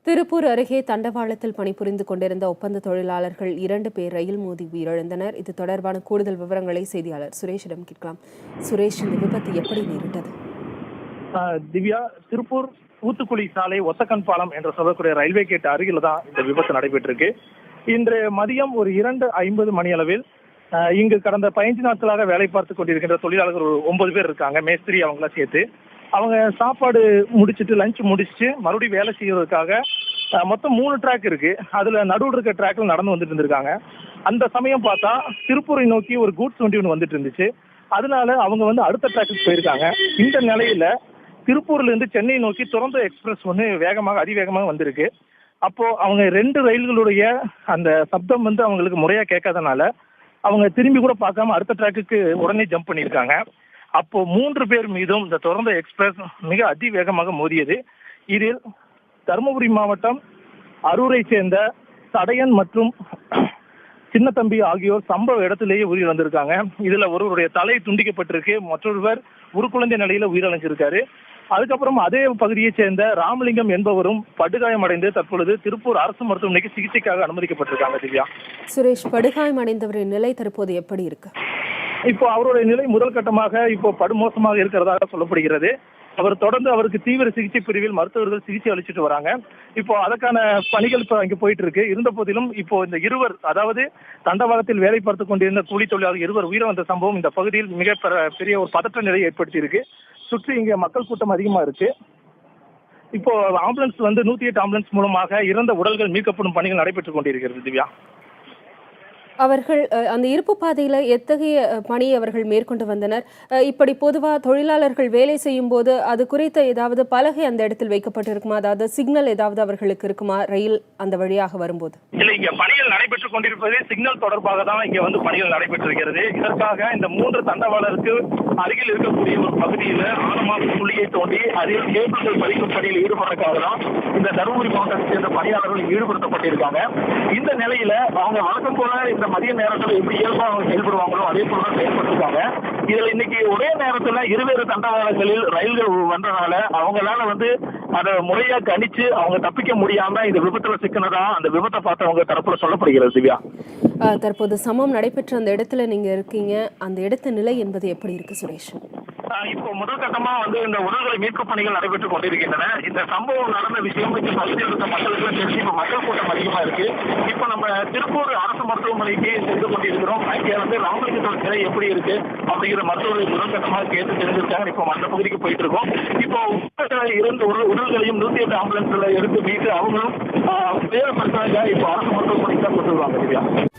திருப்பூர் அருகே தண்டவாளத்தில் பணிபுரிந்து கொண்டிருந்த ஒப்பந்த தொழிலாளர்கள் 2 பேர் ரயில் மோதி உயிரிழந்தனர். இது தொடர்பான கூடுதல் விவரங்களை செய்தியாளர் சுரேஷிடம் கேட்கலாம். சுரேஷ், இந்த விபத்து எப்படி நேரிட்டது? திவ்யா, திருப்பூர் ஊத்துக்குளி சாலை ஒத்தக்கன் பாலம் என்று சொல்லக்கூடிய ரயில்வே கேட் அருகில் தான் இந்த விபத்து நடைபெற்றிருக்கு. இன்று மதியம் ஒரு 2:50 மணி அளவில் இங்கு கடந்த 15 நாட்களாக வேலை பார்த்து கொண்டிருக்கின்ற தொழிலாளர்கள் 9 பேர் இருக்காங்க, மேஸ்திரி அவங்கள சேர்த்து. அவங்க சாப்பாடு முடிச்சுட்டு லஞ்ச் முடிச்சுட்டு மறுபடியும் வேலை செய்யறதுக்காக மொத்தம் 3 ட்ராக் இருக்கு. அதுல நடுவில் இருக்க ட்ராக்ல நடந்து வந்துட்டு இருந்திருக்காங்க. அந்த சமயம் பார்த்தா திருப்பூரை நோக்கி ஒரு கூட்ஸ் வண்டி ஒன்று வந்துட்டு இருந்துச்சு. அதனால அவங்க அடுத்த ட்ராக்குக்கு போயிருக்காங்க. இந்த நிலையில திருப்பூர்ல இருந்து சென்னை நோக்கி துரந்த எக்ஸ்பிரஸ் ஒன்று அதிவேகமாக வந்திருக்கு. அப்போ அவங்க 2 ரயில்களுடைய அந்த சப்தம் அவங்களுக்கு முறையா கேட்காதனால அவங்க திரும்பி கூட பார்க்காம அடுத்த ட்ராக்குக்கு உடனே ஜம்ப் பண்ணியிருக்காங்க. அப்போ 3 பேர் மீதும் இந்த தொடர்ந்த எக்ஸ்பிரஸ் மிக அதிவேகமாக மோதியது. இதில் தருமபுரி மாவட்டம் அரூரை சேர்ந்த சடையன் மற்றும் சின்னத்தம்பி ஆகியோர் சம்பவ இடத்திலேயே உயிரிழந்திருக்காங்க. இதுல ஒருவருடைய தலை துண்டிக்கப்பட்டிருக்கு, மற்றொருவர் உருக்குழந்தை நிலையில உயிரிழந்திருக்காரு. அதுக்கப்புறம் அதே பகுதியை சேர்ந்த ராமலிங்கம் என்பவரும் படுகாயமடைந்து தற்பொழுது திருப்பூர் அரசு மருத்துவமனைக்கு சிகிச்சைக்காக அனுமதிக்கப்பட்டிருக்காங்க. திவ்யா, சுரேஷ், படுகாயமடைந்தவரின் நிலை தற்போது எப்படி இருக்கு? இப்போ அவருடைய நிலை முதல் கட்டமாக இப்போ படுமோசமாக இருக்கிறதாக சொல்லப்படுகிறது. அவருக்கு தீவிர சிகிச்சை பிரிவில் மருத்துவர்கள் சிகிச்சை அளிச்சுட்டு வராங்க. இப்போ அதற்கான பணிகள் இப்போ இங்க போயிட்டு இருக்கு. இருந்த போதிலும் இப்போ இந்த இருவர், அதாவது தண்டவாளத்தில் வேலை பார்த்து கொண்டிருந்த கூலி தொழிலாளர் 2 உயிரிழந்த சம்பவம் இந்த பகுதியில் மிக பெரிய ஒரு பதற்ற நிலையை ஏற்படுத்தி இருக்கு. சுற்றி இங்க மக்கள் கூட்டம் அதிகமா இருக்கு. இப்போ ஆம்புலன்ஸ் 108 ஆம்புலன்ஸ் மூலமாக இறந்த உடல்கள் மீட்கப்படும் பணிகள் நடைபெற்றுக் கொண்டிருக்கிறது. திவ்யா, அவர்கள் அந்த இருப்பு பாதையில எத்தகைய பணி அவர்கள் மேற்கொண்டு வந்தனர்? இப்படி பொதுவா தொழிலாளர்கள் வேலை செய்யும் போது அது குறித்த ஏதாவது பலகை அந்த இடத்தில் வைக்கப்பட்டிருக்குமா? அதாவது சிக்னல் ஏதாவது அவர்களுக்கு இருக்குமா ரயில் அந்த வழியாக வரும்போது? இல்ல, இங்க பணிகள் நடைபெற்றுக் கொண்டிருப்பது சிக்னல் தொடர்பாக தான் இங்க பணிகள் நடைபெற்றிருக்கிறது. இதற்காக இந்த 3 தண்டவாளருக்கு அருகில் இருக்கக்கூடிய ஒரு பகுதியில ஆழமாக துளியை தோண்டி அதில் கேபிள்கள் பதிக்கும் பணியில் ஈடுபடுறதுக்காக தான் இந்த தருமபுரி மாவட்டத்தை சேர்ந்த பணியாளர்கள் ஈடுபடுத்தப்பட்டிருக்காங்க. இந்த நிலையில அவங்க வழக்கம் போல இந்த மதிய நேரத்தில் எப்படி இயல்பா அவங்க செயல்படுவாங்களோ அதே போலதான் செயல்பட்டிருக்காங்க. இதுல இன்னைக்கு ஒரே நேரத்துல இருவேறு தண்டவாளங்களில் ரயில்கள் வந்ததால அவங்களால அதை முறையா கணிச்சு அவங்க தப்பிக்க முடியாம இந்த விபத்துல சிக்கினதா அந்த விபத்தை பார்த்தவங்க தரப்புல சொல்லப்படுகிறது. திவ்யா, தற்போது சம்பவம் நடைபெற்ற அந்த இடத்துல நீங்க இருக்கீங்க. அந்த இடத்த நிலை என்பது எப்படி இருக்கு சுரேஷ்? இப்போ முதல் கட்டமா இந்த உடல்களை மீட்பு பணிகள் நடைபெற்றுக் கொண்டிருக்கின்றன. இந்த சம்பவம் நடந்த விஷயம் பகுதியில் இருக்க மக்களுக்கு தெரிஞ்சு இப்ப மக்கள் கூட்டம் அதிகமா இருக்கு. இப்ப நம்ம திருப்பூர் அரசு மருத்துவமனைக்கு சென்று கொண்டிருக்கிறோம். அங்கே ராமலிங்கத்தோட நிலை எப்படி இருக்கு அப்படிங்கிற மருத்துவர்களை முதல் கட்டமாக கேட்டு தெரிஞ்சிருக்காங்க. இப்போ மற்ற பகுதிக்கு போயிட்டு இருக்கோம். இப்போ 2 உடல்களையும் 108 ஆம்புலன்ஸ்ல எடுத்து மீட்டு அவங்களும் வேறு பரிசோதனைக்காக இப்போ அரசு மருத்துவமனைக்கு தான் கொண்டு வருவாங்க.